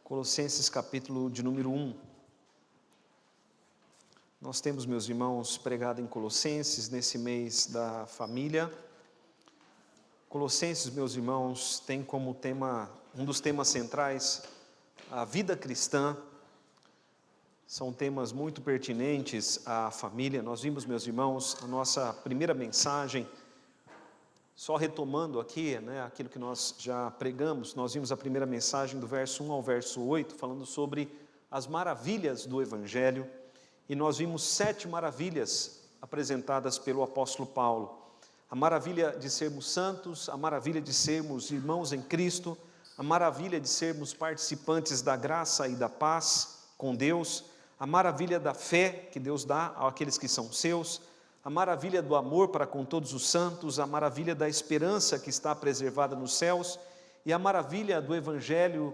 Colossenses capítulo de número 1. Nós temos, meus irmãos, pregado em Colossenses nesse mês da família. Colossenses, meus irmãos, tem como tema, um dos temas centrais, a vida cristã. São temas muito pertinentes à família. Nós vimos, meus irmãos, a nossa primeira mensagem, só retomando aqui, aquilo que nós já pregamos, nós vimos a primeira mensagem do verso 1 ao verso 8, falando sobre as maravilhas do Evangelho, e nós vimos 7 maravilhas apresentadas pelo apóstolo Paulo. A maravilha de sermos santos, a maravilha de sermos irmãos em Cristo, a maravilha de sermos participantes da graça e da paz com Deus, a maravilha da fé que Deus dá àqueles que são seus, a maravilha do amor para com todos os santos, a maravilha da esperança que está preservada nos céus, e a maravilha do Evangelho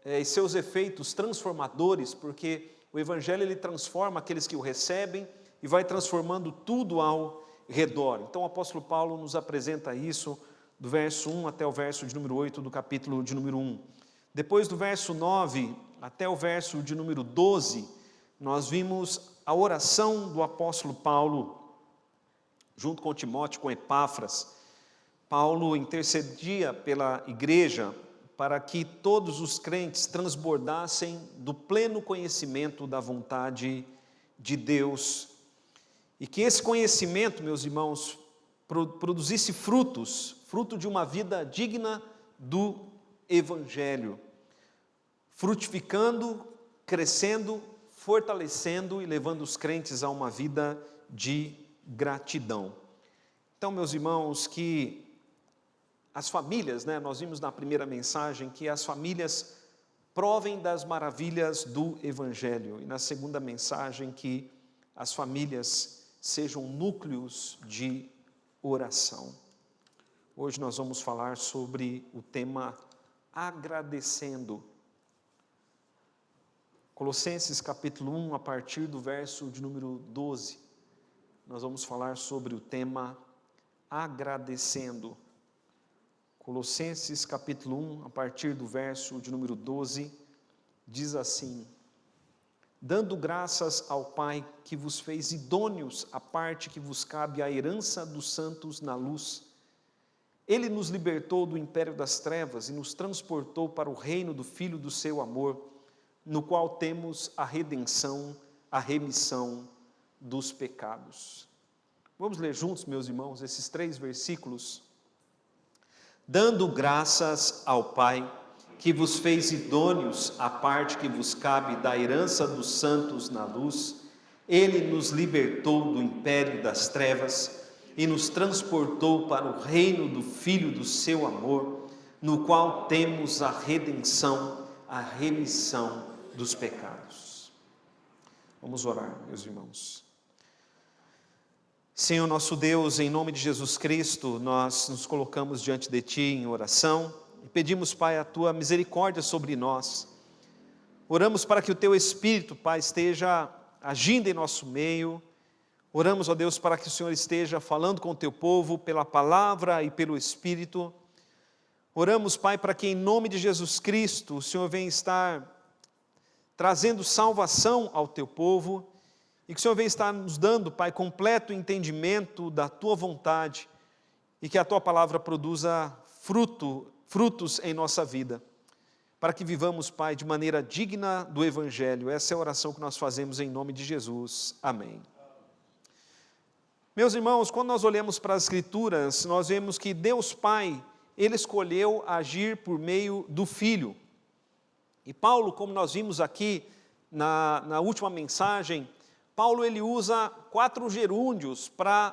e seus efeitos transformadores, porque o Evangelho ele transforma aqueles que o recebem e vai transformando tudo ao redor. Então o apóstolo Paulo nos apresenta isso do verso 1 até o verso de número 8 do capítulo de número 1. Depois do verso 9 até o verso de número 12, nós vimos a oração do apóstolo Paulo, junto com Timóteo, com Epáfras. Paulo intercedia pela igreja para que todos os crentes transbordassem do pleno conhecimento da vontade de Deus. E que esse conhecimento, meus irmãos, produzisse fruto de uma vida digna do Evangelho, frutificando, crescendo, fortalecendo e levando os crentes a uma vida de gratidão. Então, meus irmãos, que as famílias, nós vimos na primeira mensagem que as famílias provem das maravilhas do Evangelho, e na segunda mensagem que as famílias sejam núcleos de oração. Hoje nós vamos falar sobre o tema agradecendo. Colossenses capítulo 1, a partir do verso de número 12. Nós vamos falar sobre o tema agradecendo. Colossenses capítulo 1, a partir do verso de número 12, diz assim: dando graças ao Pai que vos fez idôneos à parte que vos cabe a herança dos santos na luz. Ele nos libertou do império das trevas e nos transportou para o reino do Filho do seu amor, no qual temos a redenção, a remissão dos pecados. Vamos ler juntos, meus irmãos, esses 3 versículos. Dando graças ao Pai, que vos fez idôneos à parte que vos cabe da herança dos santos na luz, Ele nos libertou do império das trevas e nos transportou para o reino do Filho do seu amor, no qual temos a redenção, a remissão dos pecados. Vamos orar, meus irmãos. Senhor nosso Deus, em nome de Jesus Cristo, nós nos colocamos diante de Ti em oração e pedimos, Pai, a Tua misericórdia sobre nós. Oramos para que o Teu Espírito, Pai, esteja agindo em nosso meio. Oramos, ó Deus, para que o Senhor esteja falando com o Teu povo pela palavra e pelo Espírito. Oramos, Pai, para que em nome de Jesus Cristo o Senhor venha estar trazendo salvação ao Teu povo, e que o Senhor venha estar nos dando, Pai, completo entendimento da Tua vontade, e que a Tua palavra produza frutos em nossa vida, para que vivamos, Pai, de maneira digna do Evangelho. Essa é a oração que nós fazemos em nome de Jesus. Amém. Meus irmãos, quando nós olhamos para as Escrituras, nós vemos que Deus Pai, Ele escolheu agir por meio do Filho. E Paulo, como nós vimos aqui na última mensagem, Paulo ele usa 4 gerúndios para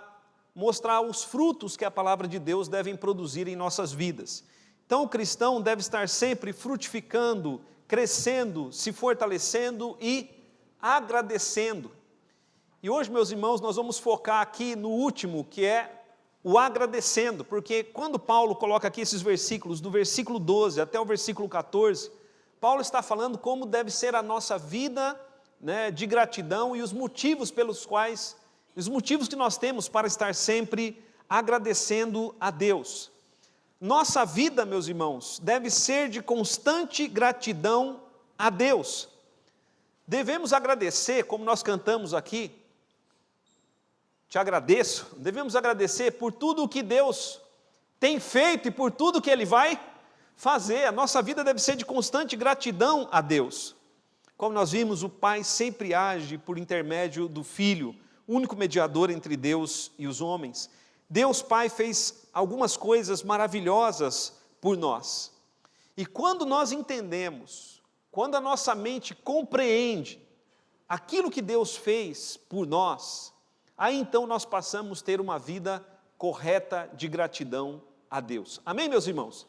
mostrar os frutos que a palavra de Deus deve produzir em nossas vidas. Então o cristão deve estar sempre frutificando, crescendo, se fortalecendo e agradecendo. E hoje, meus irmãos, nós vamos focar aqui no último, que é o agradecendo, porque quando Paulo coloca aqui esses versículos, do versículo 12 até o versículo 14, Paulo está falando como deve ser a nossa vida de gratidão e os motivos que nós temos para estar sempre agradecendo a Deus. Nossa vida, meus irmãos, deve ser de constante gratidão a Deus. Devemos agradecer, como nós cantamos aqui, te agradeço, devemos agradecer por tudo o que Deus tem feito e por tudo que Ele vai fazer. A nossa vida deve ser de constante gratidão a Deus. Como nós vimos, o Pai sempre age por intermédio do Filho, único mediador entre Deus e os homens. Deus Pai fez algumas coisas maravilhosas por nós. E quando nós entendemos, quando a nossa mente compreende aquilo que Deus fez por nós, aí então nós passamos a ter uma vida correta de gratidão a Deus. Amém, meus irmãos?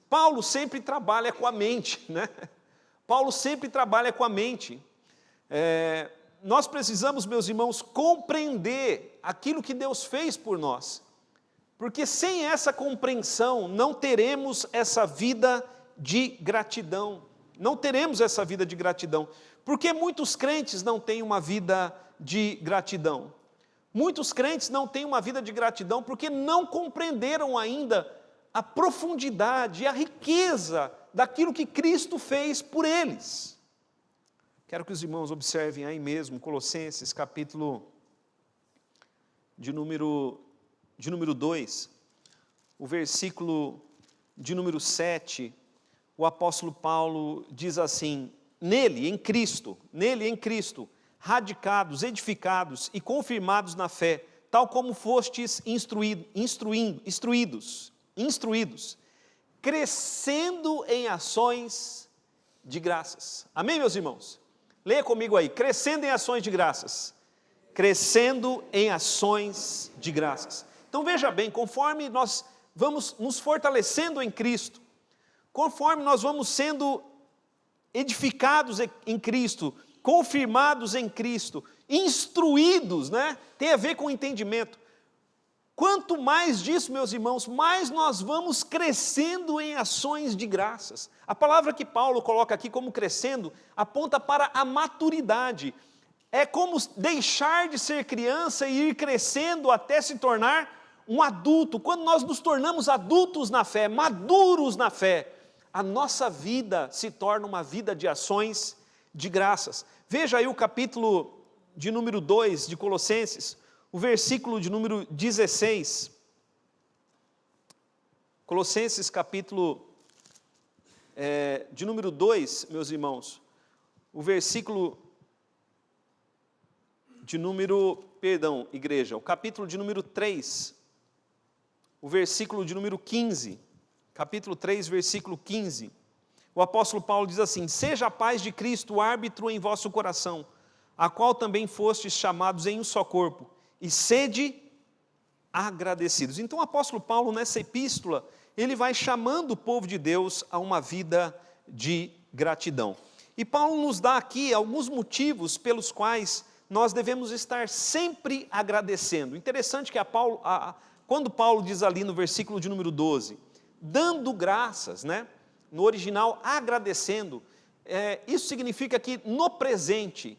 Paulo sempre trabalha com a mente, né? Paulo sempre trabalha com a mente. Nós precisamos, meus irmãos, compreender aquilo que Deus fez por nós, porque sem essa compreensão não teremos essa vida de gratidão, não teremos essa vida de gratidão, porque muitos crentes não têm uma vida de gratidão, muitos crentes não têm uma vida de gratidão porque não compreenderam ainda a profundidade e a riqueza daquilo que Cristo fez por eles. Quero que os irmãos observem aí mesmo, Colossenses, capítulo de número 2, o versículo de número 7, o apóstolo Paulo diz assim: nele, em Cristo, radicados, edificados e confirmados na fé, tal como fostes instruídos, crescendo em ações de graças. Amém, meus irmãos? Leia comigo aí, crescendo em ações de graças. Crescendo em ações de graças. Então veja bem, conforme nós vamos nos fortalecendo em Cristo, conforme nós vamos sendo edificados em Cristo, confirmados em Cristo, instruídos, né? Tem a ver com entendimento. Quanto mais disso, meus irmãos, mais nós vamos crescendo em ações de graças. A palavra que Paulo coloca aqui como crescendo, aponta para a maturidade. É como deixar de ser criança e ir crescendo até se tornar um adulto. Quando nós nos tornamos adultos na fé, maduros na fé, a nossa vida se torna uma vida de ações de graças. Veja aí o capítulo de número 2 de Colossenses, o versículo de número 16, Colossenses capítulo de número 2, meus irmãos, o versículo de número, o capítulo de número 3, o versículo de número 15, capítulo 3, versículo 15, o apóstolo Paulo diz assim: seja a paz de Cristo árbitro em vosso coração, a qual também fostes chamados em um só corpo, e sede agradecidos. Então o apóstolo Paulo, nessa epístola, ele vai chamando o povo de Deus a uma vida de gratidão. E Paulo nos dá aqui alguns motivos pelos quais nós devemos estar sempre agradecendo. Interessante que quando Paulo diz ali no versículo de número 12, dando graças, né? No original, agradecendo, isso significa que no presente,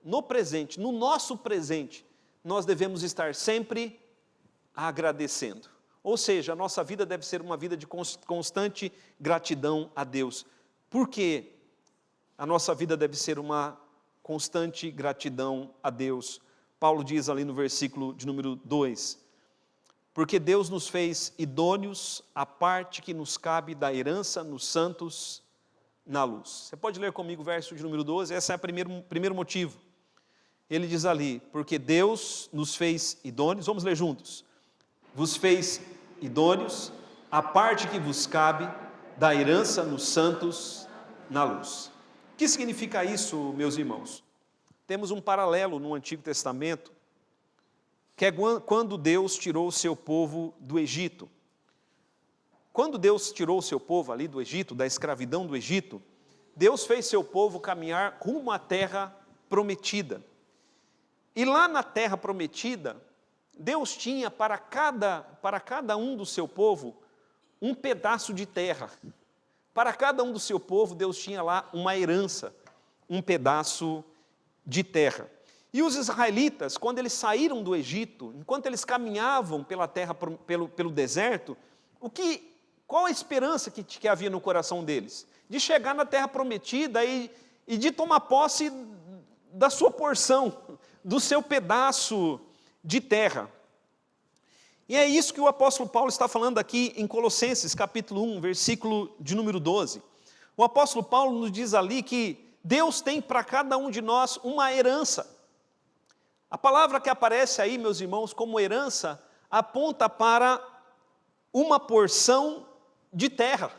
no nosso presente, nós devemos estar sempre agradecendo. Ou seja, a nossa vida deve ser uma vida de constante gratidão a Deus. Por quê? A nossa vida deve ser uma constante gratidão a Deus. Paulo diz ali no versículo de número 2, porque Deus nos fez idôneos à parte que nos cabe da herança nos santos na luz. Você pode ler comigo o verso de número 12, esse é o primeiro motivo. Ele diz ali, porque Deus nos fez idôneos, vamos ler juntos. Vos fez idôneos, a parte que vos cabe da herança nos santos na luz. O que significa isso, meus irmãos? Temos um paralelo no Antigo Testamento, que é quando Deus tirou o seu povo do Egito. Quando Deus tirou o seu povo ali do Egito, da escravidão do Egito, Deus fez seu povo caminhar rumo à terra prometida. E lá na terra prometida, Deus tinha para cada um do seu povo um pedaço de terra. Para cada um do seu povo, Deus tinha lá uma herança, um pedaço de terra. E os israelitas, quando eles saíram do Egito, enquanto eles caminhavam pela terra, pelo deserto, Qual a esperança que havia no coração deles? De chegar na terra prometida e de tomar posse da sua porção, do seu pedaço de terra. E é isso que o apóstolo Paulo está falando aqui em Colossenses, capítulo 1, versículo de número 12. O apóstolo Paulo nos diz ali que Deus tem para cada um de nós uma herança. A palavra que aparece aí, meus irmãos, como herança, aponta para uma porção de terra.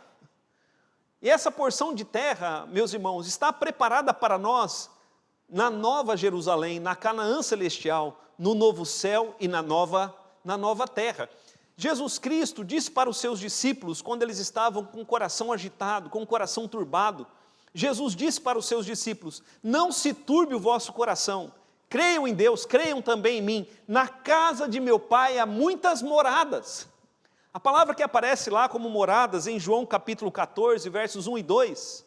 E essa porção de terra, meus irmãos, está preparada para nós na nova Jerusalém, na Canaã celestial, no novo céu e na nova terra. Jesus Cristo disse para os seus discípulos, quando eles estavam com o coração agitado, com o coração turbado, Jesus disse para os seus discípulos: não se turbe o vosso coração, creiam em Deus, creiam também em mim, na casa de meu Pai há muitas moradas. A palavra que aparece lá como moradas em João capítulo 14, versos 1 e 2,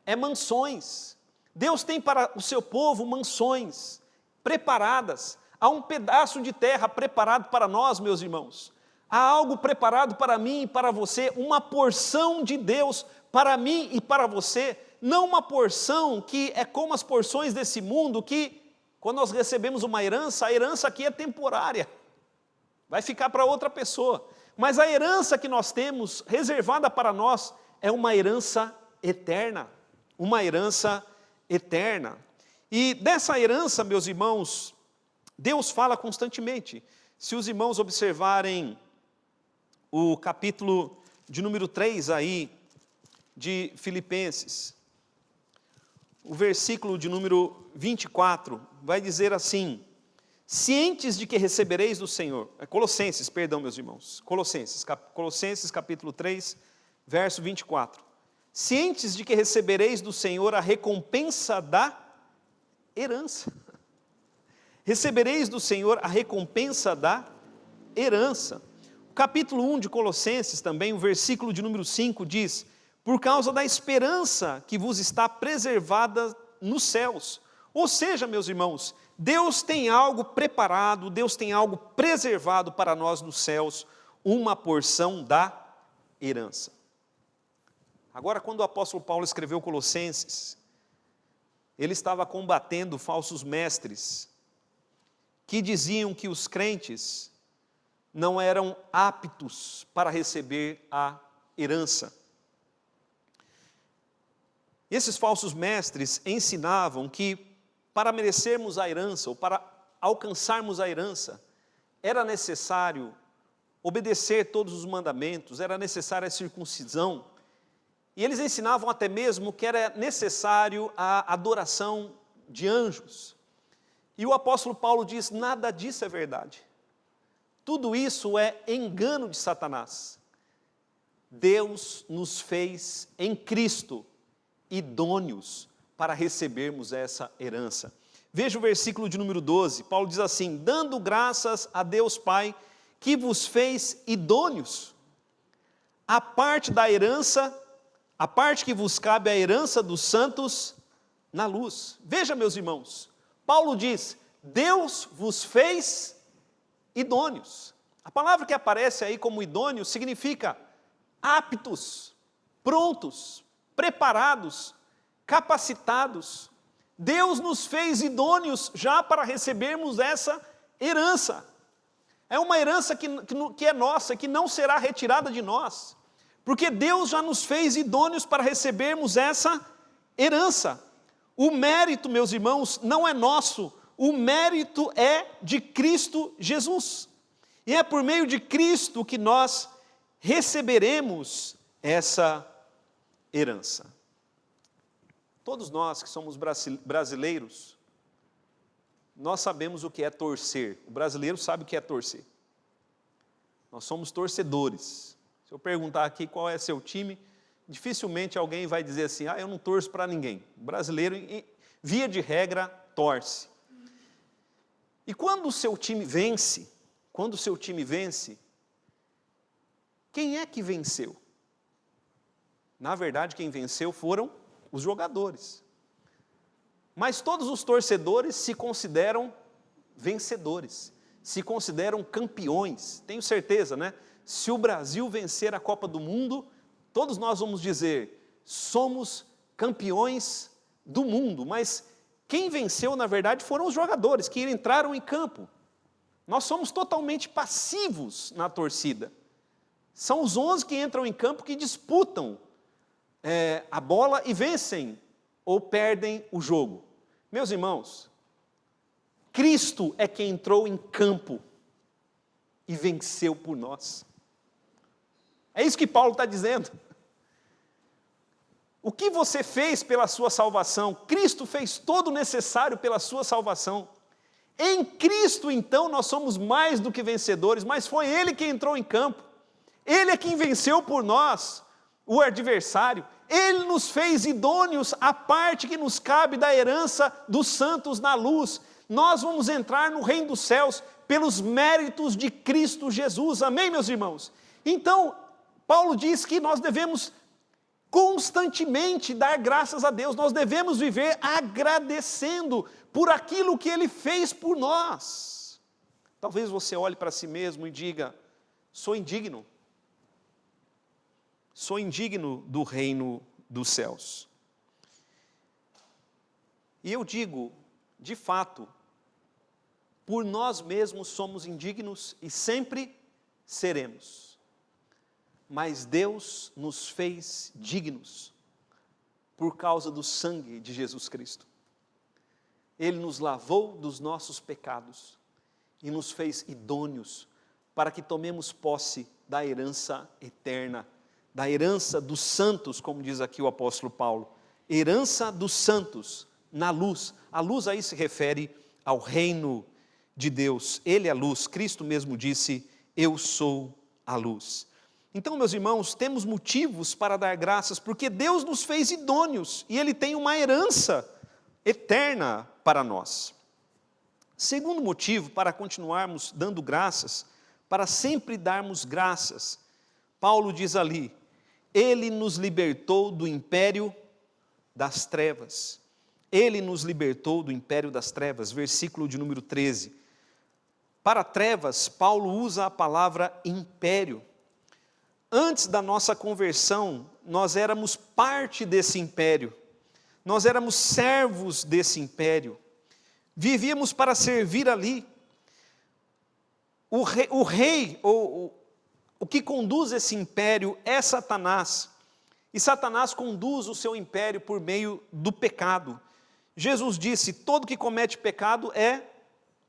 é mansões. Deus tem para o seu povo mansões preparadas. Há um pedaço de terra preparado para nós, meus irmãos. Há algo preparado para mim e para você, uma porção de Deus para mim e para você. Não uma porção que é como as porções desse mundo, que quando nós recebemos uma herança, a herança aqui é temporária. Vai ficar para outra pessoa. Mas a herança que nós temos reservada para nós é uma herança eterna. Uma herança eterna. E dessa herança, meus irmãos, Deus fala constantemente. Se os irmãos observarem o capítulo de número 3 aí, de Filipenses, o versículo de número 24, vai dizer assim: cientes de que recebereis do Senhor, Colossenses, perdão meus irmãos, Colossenses capítulo 3, verso 24, cientes de que recebereis do Senhor a recompensa da herança, recebereis do Senhor a recompensa da herança. O capítulo 1 de Colossenses também, o versículo de número 5 diz: por causa da esperança que vos está preservada nos céus. Ou seja, meus irmãos, Deus tem algo preparado, Deus tem algo preservado para nós nos céus, uma porção da herança. Agora, quando o apóstolo Paulo escreveu Colossenses, ele estava combatendo falsos mestres, que diziam que os crentes não eram aptos para receber a herança. Esses falsos mestres ensinavam que para merecermos a herança, ou para alcançarmos a herança, era necessário obedecer todos os mandamentos, era necessária a circuncisão, e eles ensinavam até mesmo que era necessário a adoração de anjos. E o apóstolo Paulo diz: nada disso é verdade. Tudo isso é engano de Satanás. Deus nos fez em Cristo idôneos para recebermos essa herança. Veja o versículo de número 12, Paulo diz assim: dando graças a Deus Pai, que vos fez idôneos, a parte da herança, a parte que vos cabe a herança dos santos na luz. Veja, meus irmãos, Paulo diz: Deus vos fez idôneos. A palavra que aparece aí como idôneo significa aptos, prontos, preparados, capacitados. Deus nos fez idôneos já para recebermos essa herança. É uma herança que é nossa, que não será retirada de nós, porque Deus já nos fez idôneos para recebermos essa herança. O mérito, meus irmãos, não é nosso, o mérito é de Cristo Jesus. E é por meio de Cristo que nós receberemos essa herança. Todos nós que somos brasileiros, nós sabemos o que é torcer. O brasileiro sabe o que é torcer. Nós somos torcedores. Se eu perguntar aqui qual é seu time, dificilmente alguém vai dizer assim: eu não torço para ninguém. O brasileiro, via de regra, torce. E quando o seu time vence, quem é que venceu? Na verdade, quem venceu foram os jogadores. Mas todos os torcedores se consideram vencedores, se consideram campeões, tenho certeza, né? se o Brasil vencer a Copa do Mundo, todos nós vamos dizer, somos campeões do mundo, mas quem venceu, na verdade, foram os jogadores que entraram em campo. Nós somos totalmente passivos na torcida. São os 11 que entram em campo que disputam a bola e vencem ou perdem o jogo. Meus irmãos, Cristo é quem entrou em campo e venceu por nós. É isso que Paulo está dizendo. O que você fez pela sua salvação? Cristo fez todo o necessário pela sua salvação. Em Cristo, então, nós somos mais do que vencedores, mas foi Ele que entrou em campo. Ele é quem venceu por nós o adversário. Ele nos fez idôneos à parte que nos cabe da herança dos santos na luz. Nós vamos entrar no reino dos céus pelos méritos de Cristo Jesus. Amém, meus irmãos? Então, Paulo diz que nós devemos constantemente dar graças a Deus. Nós devemos viver agradecendo por aquilo que Ele fez por nós. Talvez você olhe para si mesmo e diga, sou indigno. Sou indigno do reino dos céus. E eu digo, de fato, por nós mesmos somos indignos e sempre seremos. Mas Deus nos fez dignos por causa do sangue de Jesus Cristo. Ele nos lavou dos nossos pecados e nos fez idôneos para que tomemos posse da herança eterna, da herança dos santos, como diz aqui o apóstolo Paulo, herança dos santos na luz. A luz aí se refere ao reino de Deus. Ele é a luz, Cristo mesmo disse, eu sou a luz. Então, meus irmãos, temos motivos para dar graças, porque Deus nos fez idôneos, e Ele tem uma herança eterna para nós. Segundo motivo para continuarmos dando graças, para sempre darmos graças, Paulo diz ali, Ele nos libertou do império das trevas. Ele nos libertou do império das trevas, versículo de número 13. Para trevas, Paulo usa a palavra império. Antes da nossa conversão, nós éramos parte desse império. Nós éramos servos desse império. Vivíamos para servir ali. O rei, o que conduz esse império é Satanás. E Satanás conduz o seu império por meio do pecado. Jesus disse, todo que comete pecado é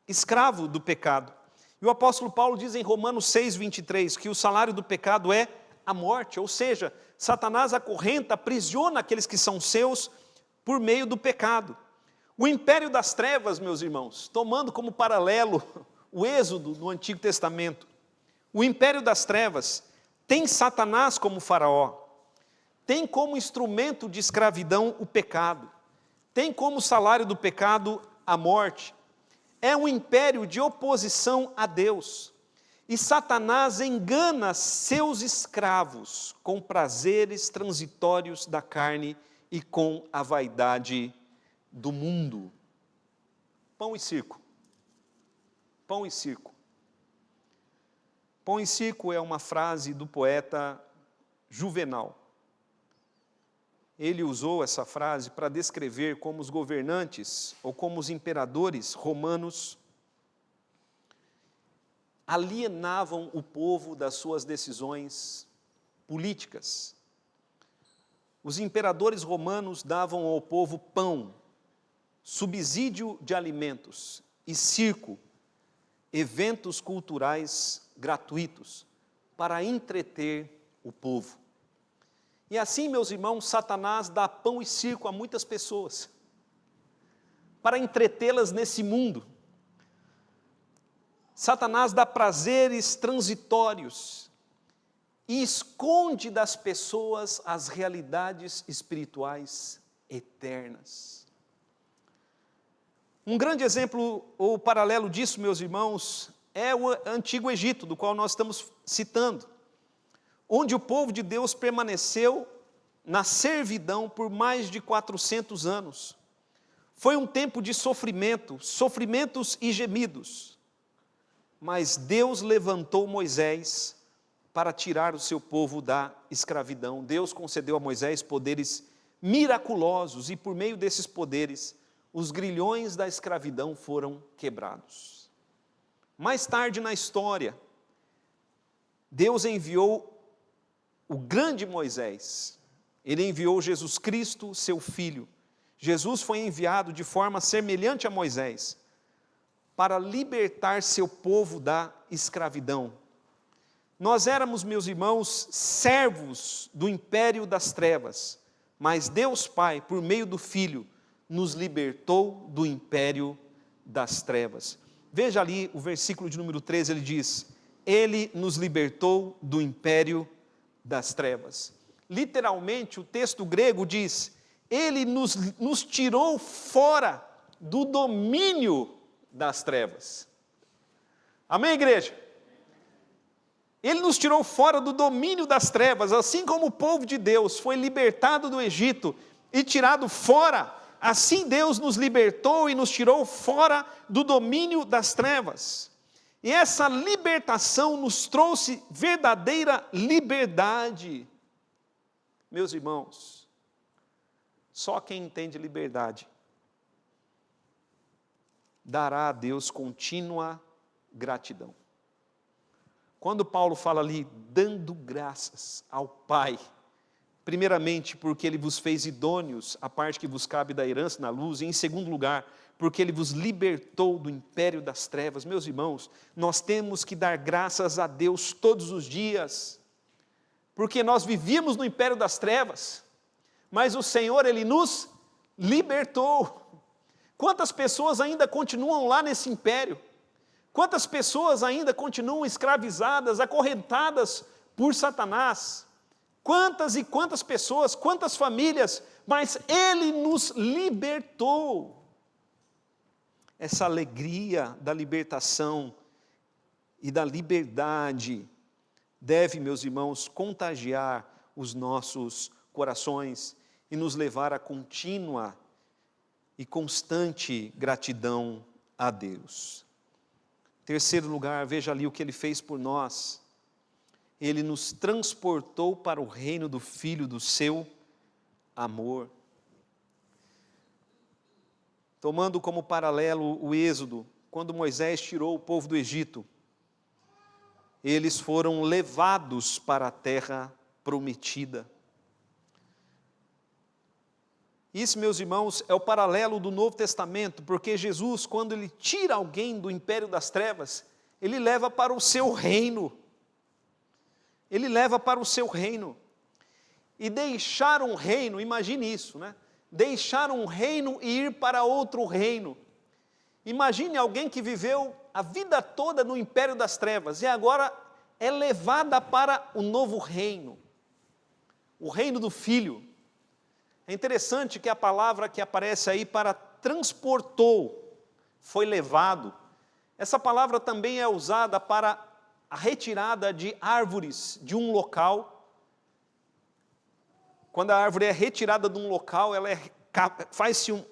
escravo do pecado. E o apóstolo Paulo diz em Romanos 6:23, que o salário do pecado é a morte, ou seja, Satanás acorrenta, aprisiona aqueles que são seus por meio do pecado. O império das trevas, meus irmãos, tomando como paralelo o Êxodo no Antigo Testamento, o império das trevas tem Satanás como faraó, tem como instrumento de escravidão o pecado, tem como salário do pecado a morte, é um império de oposição a Deus, e Satanás engana seus escravos com prazeres transitórios da carne e com a vaidade do mundo. Pão e circo. Pão e circo. Pão e circo é uma frase do poeta Juvenal. Ele usou essa frase para descrever como os governantes ou como os imperadores romanos alienavam o povo das suas decisões políticas. Os imperadores romanos davam ao povo pão, subsídio de alimentos e circo, eventos culturais gratuitos para entreter o povo. E assim, meus irmãos, Satanás dá pão e circo a muitas pessoas, para entretê-las nesse mundo. Satanás dá prazeres transitórios e esconde das pessoas as realidades espirituais eternas. Um grande exemplo ou paralelo disso, meus irmãos, é o Antigo Egito, do qual nós estamos citando, onde o povo de Deus permaneceu na servidão por mais de 400 anos. Foi um tempo de sofrimento, sofrimentos e gemidos, mas Deus levantou Moisés para tirar o seu povo da escravidão. Deus concedeu a Moisés poderes miraculosos e por meio desses poderes, os grilhões da escravidão foram quebrados. Mais tarde na história, Deus enviou o grande Moisés. Ele enviou Jesus Cristo, seu Filho. Jesus foi enviado de forma semelhante a Moisés, para libertar seu povo da escravidão. Nós éramos, meus irmãos, servos do império das trevas, mas Deus Pai, por meio do Filho, nos libertou do império das trevas. Veja ali o versículo de número 13, ele diz: Ele nos libertou do império das trevas. Literalmente, o texto grego diz: Ele nos tirou fora do domínio das trevas. Amém, igreja? Ele nos tirou fora do domínio das trevas, assim como o povo de Deus foi libertado do Egito e tirado fora, assim Deus nos libertou e nos tirou fora do domínio das trevas. E essa libertação nos trouxe verdadeira liberdade. Meus irmãos, só quem entende liberdade dará a Deus contínua gratidão. Quando Paulo fala ali, dando graças ao Pai, primeiramente porque Ele vos fez idôneos, a parte que vos cabe da herança na luz, e em segundo lugar, porque Ele vos libertou do império das trevas. Meus irmãos, nós temos que dar graças a Deus todos os dias, porque nós vivíamos no império das trevas, mas o Senhor, Ele nos libertou. Quantas pessoas ainda continuam lá nesse império? Quantas pessoas ainda continuam escravizadas, acorrentadas por Satanás? Quantas e quantas pessoas, quantas famílias, mas Ele nos libertou. Essa alegria da libertação e da liberdade deve, meus irmãos, contagiar os nossos corações e nos levar a contínua e constante gratidão a Deus. Terceiro lugar, veja ali o que Ele fez por nós. Ele nos transportou para o reino do Filho do seu amor. Tomando como paralelo o Êxodo, quando Moisés tirou o povo do Egito, eles foram levados para a terra prometida. Isso, meus irmãos, é o paralelo do Novo Testamento, porque Jesus, quando Ele tira alguém do império das trevas, Ele leva para o seu reino. Ele leva para o seu reino. E deixar um reino, imagine isso, né? Deixar um reino e ir para outro reino. Imagine alguém que viveu a vida toda no império das trevas e agora é levada para o novo reino, o reino do Filho. É interessante que a palavra que aparece aí para transportou, foi levado. Essa palavra também é usada para a retirada de árvores de um local. Quando a árvore é retirada de um local, faz-se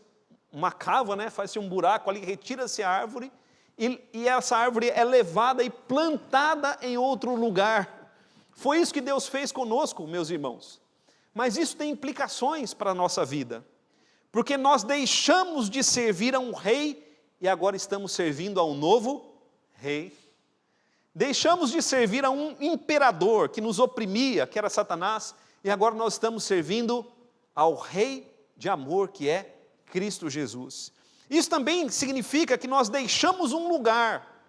uma cava, né? Faz-se um buraco ali, retira-se a árvore e essa árvore é levada e plantada em outro lugar. Foi isso que Deus fez conosco, meus irmãos. Mas isso tem implicações para a nossa vida, porque nós deixamos de servir a um rei e agora estamos servindo a um novo rei. Deixamos de servir a um imperador que nos oprimia, que era Satanás, e agora nós estamos servindo ao rei de amor que é Cristo Jesus. Isso também significa que nós deixamos um lugar,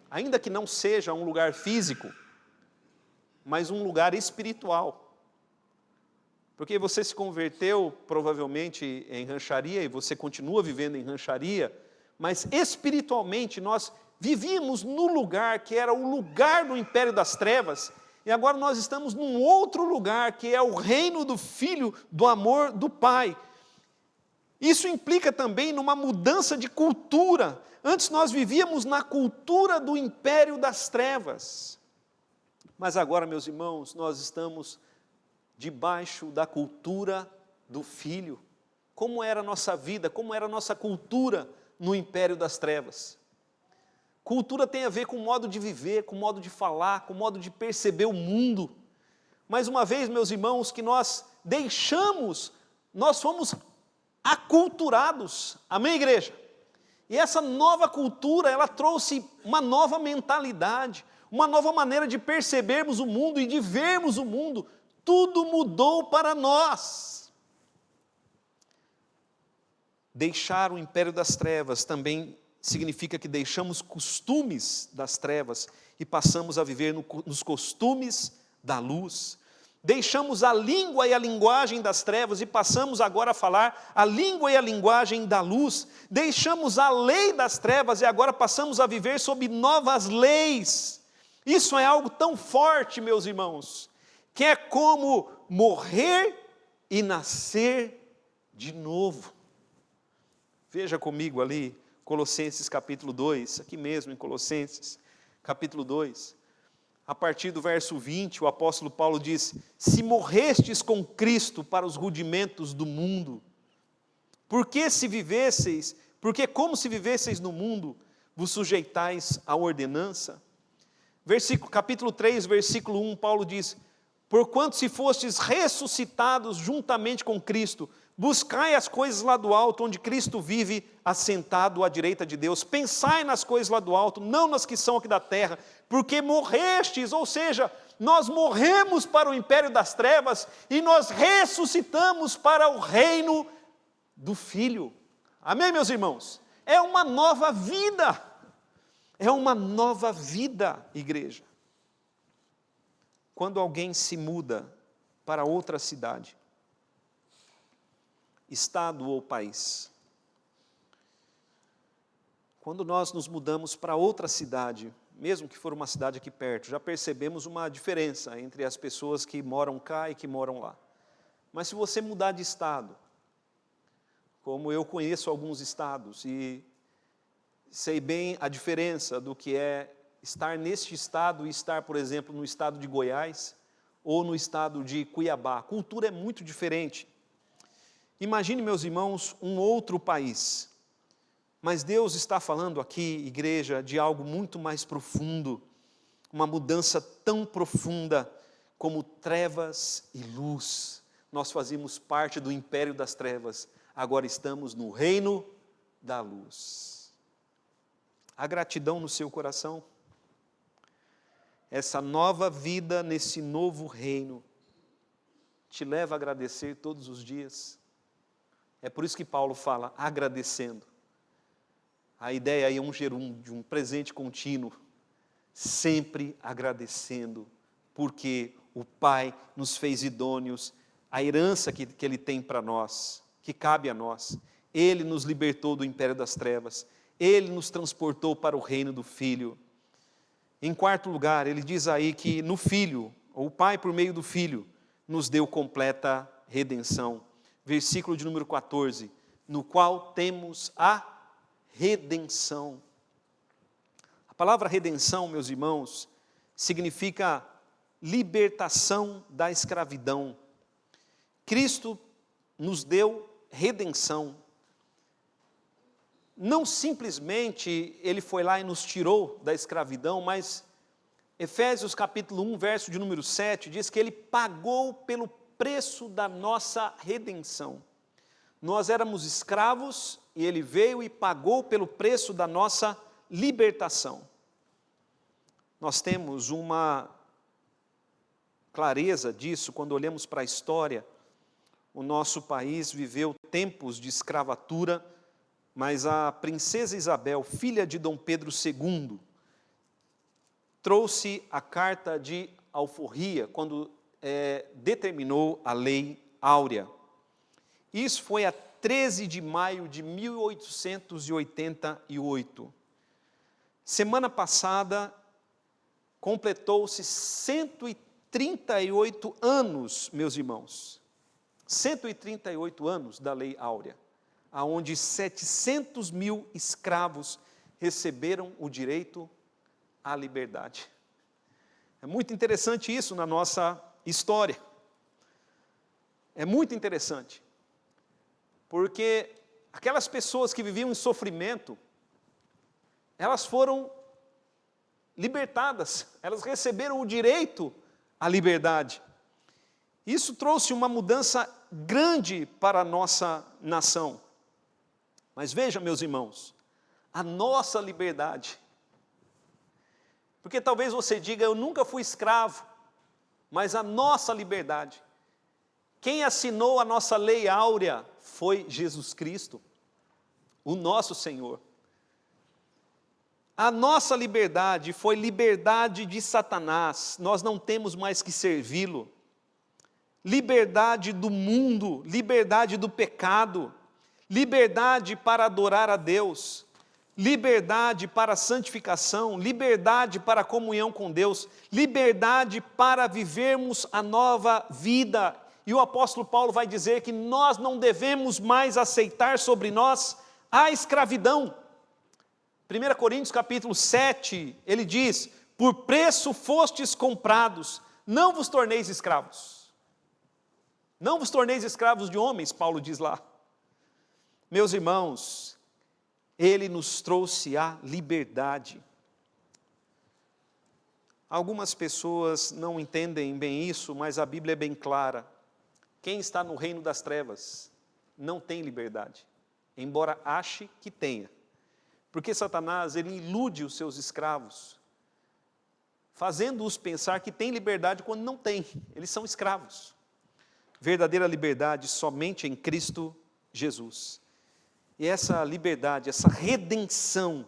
ainda que não seja um lugar físico, mas um lugar espiritual. Porque você se converteu provavelmente em rancharia e você continua vivendo em rancharia, mas espiritualmente nós vivíamos no lugar que era o lugar do império das trevas, e agora nós estamos num outro lugar que é o reino do Filho, do amor do Pai. Isso implica também numa mudança de cultura. Antes nós vivíamos na cultura do império das trevas, mas agora, meus irmãos, nós estamos debaixo da cultura do Filho. Como era a nossa vida, como era a nossa cultura no império das trevas? Cultura tem a ver com o modo de viver, com o modo de falar, com o modo de perceber o mundo. Mais uma vez, meus irmãos, que nós fomos aculturados. Amém, igreja? E essa nova cultura, ela trouxe uma nova mentalidade, uma nova maneira de percebermos o mundo e de vermos o mundo. Tudo mudou para nós. Deixar o império das trevas também significa que deixamos costumes das trevas e passamos a viver nos costumes da luz. Deixamos a língua e a linguagem das trevas e passamos agora a falar a língua e a linguagem da luz. Deixamos a lei das trevas e agora passamos a viver sob novas leis. Isso é algo tão forte, meus irmãos, que é como morrer e nascer de novo. Veja comigo ali, Colossenses capítulo 2, aqui mesmo em Colossenses capítulo 2. A partir do verso 20, o apóstolo Paulo diz: se morrestes com Cristo para os rudimentos do mundo, porque como se vivesseis no mundo, vos sujeitais à ordenança? Capítulo 3, versículo 1, Paulo diz: porquanto se fostes ressuscitados juntamente com Cristo, buscai as coisas lá do alto, onde Cristo vive assentado à direita de Deus. Pensai nas coisas lá do alto, não nas que são aqui da terra, porque morrestes, ou seja, nós morremos para o império das trevas e nós ressuscitamos para o reino do Filho. Amém, meus irmãos? É uma nova vida. É uma nova vida, igreja. Quando alguém se muda para outra cidade, estado ou país, quando nós nos mudamos para outra cidade, mesmo que for uma cidade aqui perto, já percebemos uma diferença entre as pessoas que moram cá e que moram lá. Mas se você mudar de estado, como eu conheço alguns estados e sei bem a diferença do que é estar neste estado e estar, por exemplo, no estado de Goiás ou no estado de Cuiabá. A cultura é muito diferente. Imagine, meus irmãos, um outro país. Mas Deus está falando aqui, igreja, de algo muito mais profundo, uma mudança tão profunda como trevas e luz. Nós fazíamos parte do império das trevas, agora estamos no reino da luz. Há gratidão no seu coração? Essa nova vida nesse novo reino te leva a agradecer todos os dias? É por isso que Paulo fala, agradecendo. A ideia aí é um gerúndio, de um presente contínuo, sempre agradecendo, porque o Pai nos fez idôneos, a herança que Ele tem para nós, que cabe a nós. Ele nos libertou do império das trevas, Ele nos transportou para o reino do Filho. Em quarto lugar, ele diz aí que no Filho, ou o Pai por meio do Filho, nos deu completa redenção. Versículo de número 14, no qual temos a redenção. A palavra redenção, meus irmãos, significa libertação da escravidão. Cristo nos deu redenção. Não simplesmente Ele foi lá e nos tirou da escravidão, mas Efésios capítulo 1, verso de número 7, diz que Ele pagou pelo preço da nossa redenção. Nós éramos escravos e Ele veio e pagou pelo preço da nossa libertação. Nós temos uma clareza disso quando olhamos para a história. O nosso país viveu tempos de escravatura, mas a princesa Isabel, filha de Dom Pedro II, trouxe a carta de alforria quando determinou a Lei Áurea. Isso foi a 13 de maio de 1888. Semana passada, completou-se 138 anos, meus irmãos. 138 anos da Lei Áurea, aonde 700 mil escravos receberam o direito à liberdade. É muito interessante isso na nossa história. É muito interessante. Porque aquelas pessoas que viviam em sofrimento, elas foram libertadas, elas receberam o direito à liberdade. Isso trouxe uma mudança grande para a nossa nação. Mas veja, meus irmãos, a nossa liberdade. Porque talvez você diga, eu nunca fui escravo, mas a nossa liberdade. Quem assinou a nossa lei áurea foi Jesus Cristo, o nosso Senhor. A nossa liberdade foi liberdade de Satanás, nós não temos mais que servi-lo. Liberdade do mundo, liberdade do pecado, liberdade para adorar a Deus, liberdade para a santificação, liberdade para a comunhão com Deus, liberdade para vivermos a nova vida. E o apóstolo Paulo vai dizer que nós não devemos mais aceitar sobre nós a escravidão. 1 Coríntios capítulo 7, ele diz, por preço fostes comprados, não vos torneis escravos. Não vos torneis escravos de homens, Paulo diz lá. Meus irmãos, ele nos trouxe a liberdade. Algumas pessoas não entendem bem isso, mas a Bíblia é bem clara. Quem está no reino das trevas não tem liberdade, embora ache que tenha. Porque Satanás, ele ilude os seus escravos, fazendo-os pensar que tem liberdade quando não tem, eles são escravos. Verdadeira liberdade somente em Cristo Jesus. E essa liberdade, essa redenção,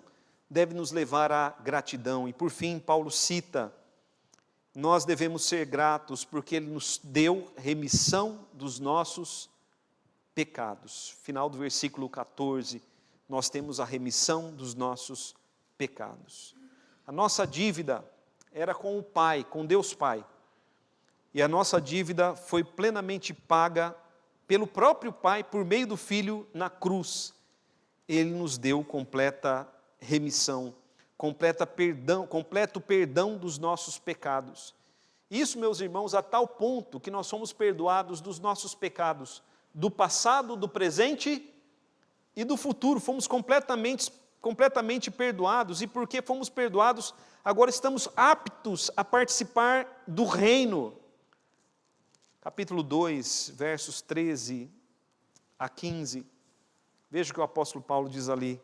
deve nos levar à gratidão. E por fim, Paulo cita, nós devemos ser gratos porque Ele nos deu remissão dos nossos pecados. Final do versículo 14, nós temos a remissão dos nossos pecados. A nossa dívida era com o Pai, com Deus Pai. E a nossa dívida foi plenamente paga pelo próprio Pai, por meio do Filho, na cruz. Ele nos deu completa remissão, completo perdão dos nossos pecados. Isso, meus irmãos, a tal ponto que nós somos perdoados dos nossos pecados, do passado, do presente e do futuro. Fomos completamente perdoados, e porque fomos perdoados, agora estamos aptos a participar do reino. Capítulo 2, versos 13 a 15. Veja o que o apóstolo Paulo diz ali.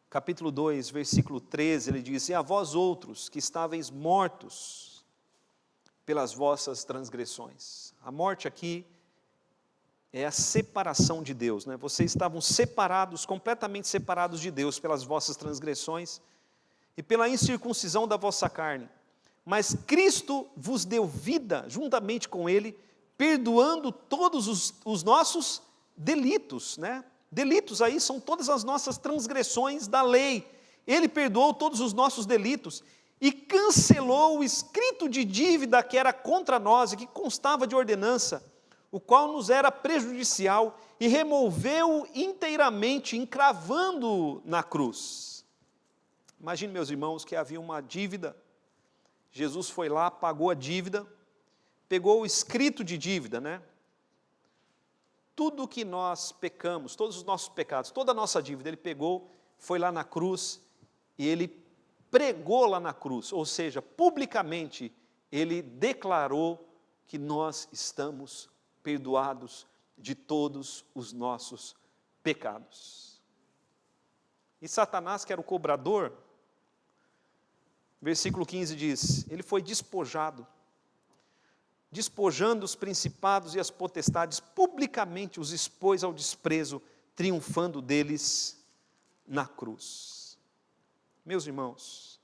Capítulo 2, versículo 13, ele diz, e a vós outros que estáveis mortos pelas vossas transgressões. A morte aqui é a separação de Deus, né? Vocês estavam separados, completamente separados de Deus pelas vossas transgressões e pela incircuncisão da vossa carne. Mas Cristo vos deu vida juntamente com Ele, perdoando todos os nossos delitos, né? Delitos aí são todas as nossas transgressões da lei. Ele perdoou todos os nossos delitos e cancelou o escrito de dívida que era contra nós e que constava de ordenança, o qual nos era prejudicial, e removeu-o inteiramente, encravando-o na cruz. Imagine, meus irmãos, que havia uma dívida. Jesus foi lá, pagou a dívida, pegou o escrito de dívida, né? Tudo que nós pecamos, todos os nossos pecados, toda a nossa dívida, Ele pegou, foi lá na cruz, e Ele pregou lá na cruz, ou seja, publicamente, Ele declarou que nós estamos perdoados de todos os nossos pecados. E Satanás, que era o cobrador, versículo 15 diz, ele foi despojado, despojando os principados e as potestades, publicamente os expôs ao desprezo, triunfando deles na cruz. Meus irmãos,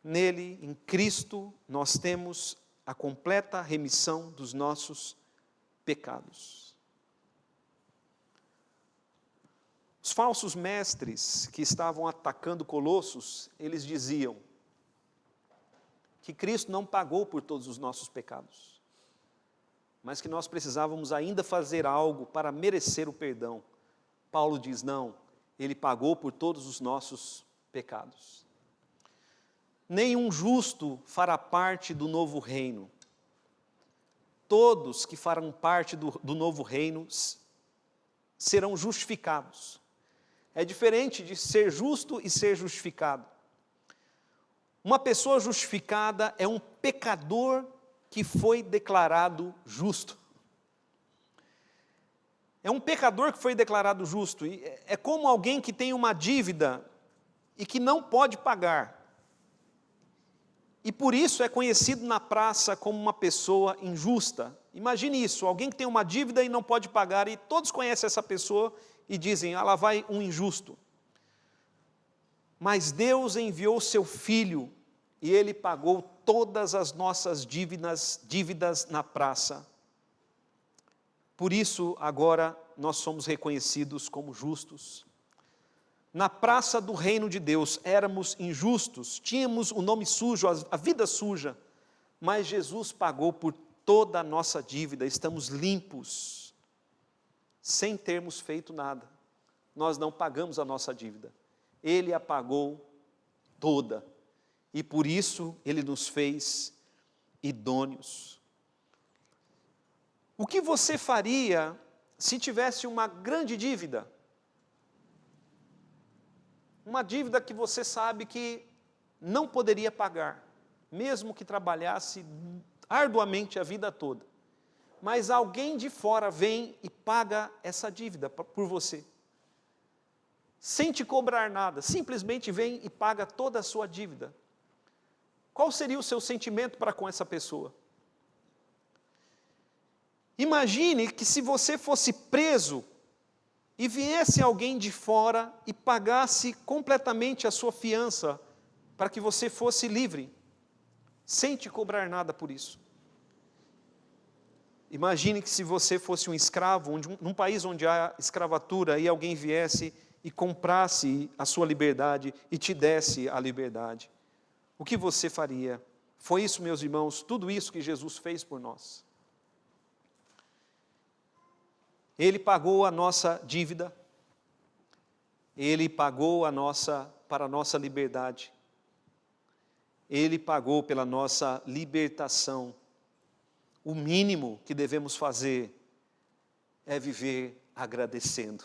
nele, em Cristo, nós temos a completa remissão dos nossos pecados. Os falsos mestres que estavam atacando Colossos, eles diziam que Cristo não pagou por todos os nossos pecados, mas que nós precisávamos ainda fazer algo para merecer o perdão. Paulo diz, não, Ele pagou por todos os nossos pecados. Nenhum justo fará parte do novo reino. Todos que farão parte do novo reino serão justificados. É diferente de ser justo e ser justificado. Uma pessoa justificada é um pecador que foi declarado justo. É um pecador que foi declarado justo. É como alguém que tem uma dívida e que não pode pagar. E por isso é conhecido na praça como uma pessoa injusta. Imagine isso, alguém que tem uma dívida e não pode pagar, e todos conhecem essa pessoa e dizem, lá vai um injusto. Mas Deus enviou seu Filho, e Ele pagou todas as nossas dívidas na praça. Por isso, agora, nós somos reconhecidos como justos. Na praça do reino de Deus, éramos injustos, tínhamos o nome sujo, a vida suja, mas Jesus pagou por toda a nossa dívida, estamos limpos, sem termos feito nada. Nós não pagamos a nossa dívida, Ele a pagou toda, e por isso Ele nos fez idôneos. O que você faria se tivesse uma grande dívida? Uma dívida que você sabe que não poderia pagar, mesmo que trabalhasse arduamente a vida toda. Mas alguém de fora vem e paga essa dívida por você. Sem te cobrar nada, simplesmente vem e paga toda a sua dívida. Qual seria o seu sentimento para com essa pessoa? Imagine que se você fosse preso e viesse alguém de fora e pagasse completamente a sua fiança para que você fosse livre, sem te cobrar nada por isso. Imagine que se você fosse um escravo, num país onde há escravatura, e alguém viesse e comprasse a sua liberdade e te desse a liberdade. O que você faria? Foi isso, meus irmãos, tudo isso que Jesus fez por nós. Ele pagou a nossa dívida, Ele pagou para a nossa liberdade, Ele pagou pela nossa libertação. O mínimo que devemos fazer é viver agradecendo.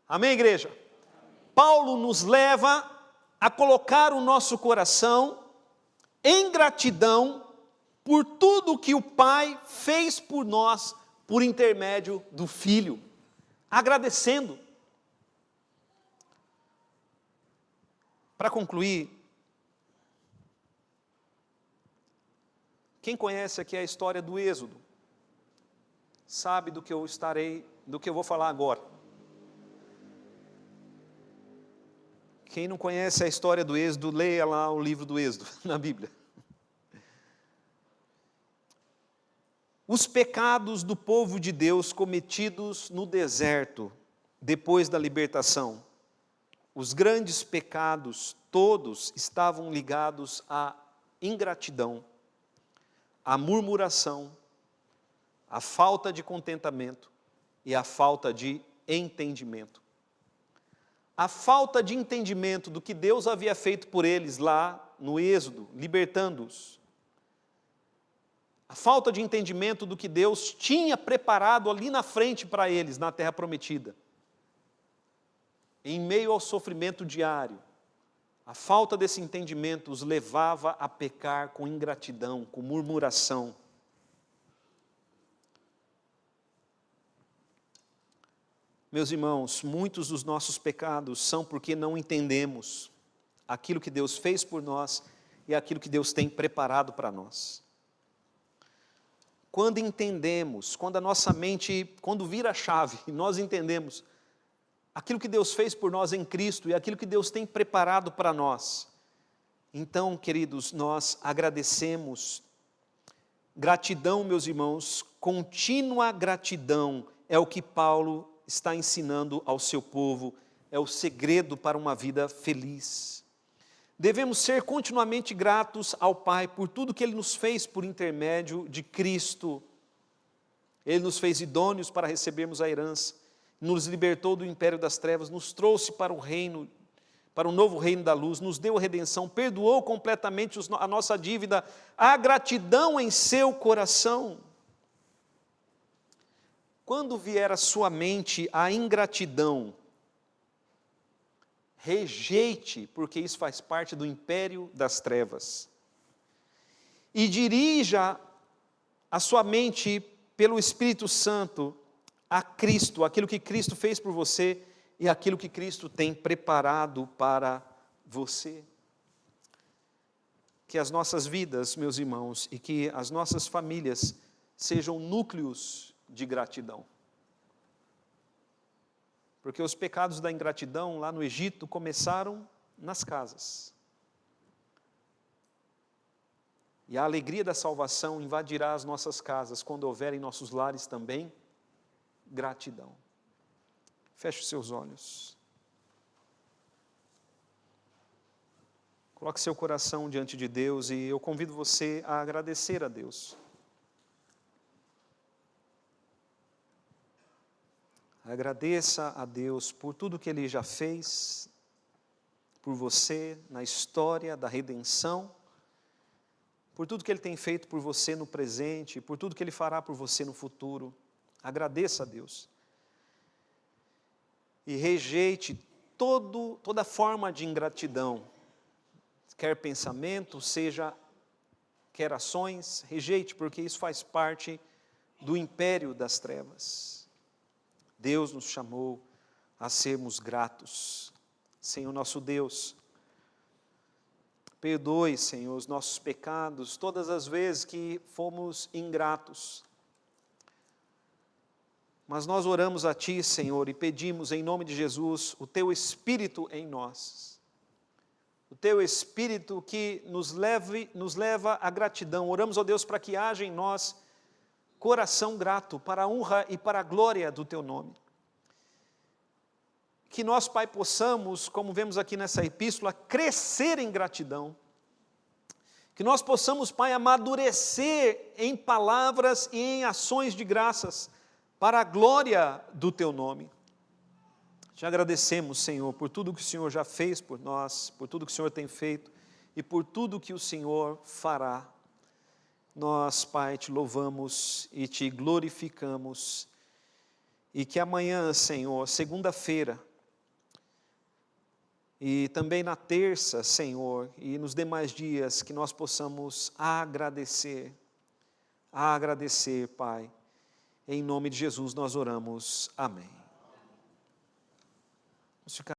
Amém, igreja? Paulo nos leva a colocar o nosso coração em gratidão por tudo que o Pai fez por nós, por intermédio do Filho, agradecendo. Para concluir, quem conhece aqui a história do Êxodo, sabe do que eu vou falar agora. Quem não conhece a história do Êxodo, leia lá o livro do Êxodo, na Bíblia. Os pecados do povo de Deus cometidos no deserto, depois da libertação, os grandes pecados, todos estavam ligados à ingratidão, à murmuração, à falta de contentamento e à falta de entendimento. A falta de entendimento do que Deus havia feito por eles lá no Êxodo, libertando-os. A falta de entendimento do que Deus tinha preparado ali na frente para eles, na terra prometida. Em meio ao sofrimento diário, a falta desse entendimento os levava a pecar com ingratidão, com murmuração. Meus irmãos, muitos dos nossos pecados são porque não entendemos aquilo que Deus fez por nós e aquilo que Deus tem preparado para nós. Quando entendemos, quando a nossa mente, quando vira a chave, e nós entendemos aquilo que Deus fez por nós em Cristo e aquilo que Deus tem preparado para nós, então, queridos, nós agradecemos. Gratidão, meus irmãos, contínua gratidão é o que Paulo está ensinando ao seu povo, é o segredo para uma vida feliz. Devemos ser continuamente gratos ao Pai por tudo que Ele nos fez por intermédio de Cristo. Ele nos fez idôneos para recebermos a herança, nos libertou do império das trevas, nos trouxe para o reino, para o novo reino da luz, nos deu a redenção, perdoou completamente a nossa dívida, há gratidão em seu coração. quando vier à sua mente a ingratidão, rejeite, porque isso faz parte do império das trevas. E dirija a sua mente pelo Espírito Santo a Cristo, aquilo que Cristo fez por você e aquilo que Cristo tem preparado para você. Que as nossas vidas, meus irmãos, e que as nossas famílias sejam núcleos de gratidão. Porque os pecados da ingratidão lá no Egito começaram nas casas. E a alegria da salvação invadirá as nossas casas quando houver em nossos lares também gratidão. Feche os seus olhos. Coloque seu coração diante de Deus e eu convido você a agradecer a Deus. Agradeça a Deus por tudo que Ele já fez por você na história da redenção, por tudo que Ele tem feito por você no presente, por tudo que Ele fará por você no futuro. Agradeça a Deus. E rejeite toda forma de ingratidão, quer pensamento, quer ações, rejeite, porque isso faz parte do império das trevas. Deus nos chamou a sermos gratos. Senhor nosso Deus, perdoe, Senhor, os nossos pecados, todas as vezes que fomos ingratos. Mas nós oramos a Ti, Senhor, e pedimos em nome de Jesus o Teu Espírito em nós. O Teu Espírito que nos leva à gratidão. Oramos, ó Deus, para que haja em nós coração grato para a honra e para a glória do Teu nome. Que nós, Pai, possamos, como vemos aqui nessa epístola, crescer em gratidão. Que nós possamos, Pai, amadurecer em palavras e em ações de graças para a glória do Teu nome. Te agradecemos, Senhor, por tudo que o Senhor já fez por nós, por tudo que o Senhor tem feito e por tudo que o Senhor fará. Nós, Pai, Te louvamos e Te glorificamos. E que amanhã, Senhor, segunda-feira, e também na terça, Senhor, e nos demais dias, que nós possamos agradecer, Pai. Em nome de Jesus nós oramos. Amém. Vamos ficar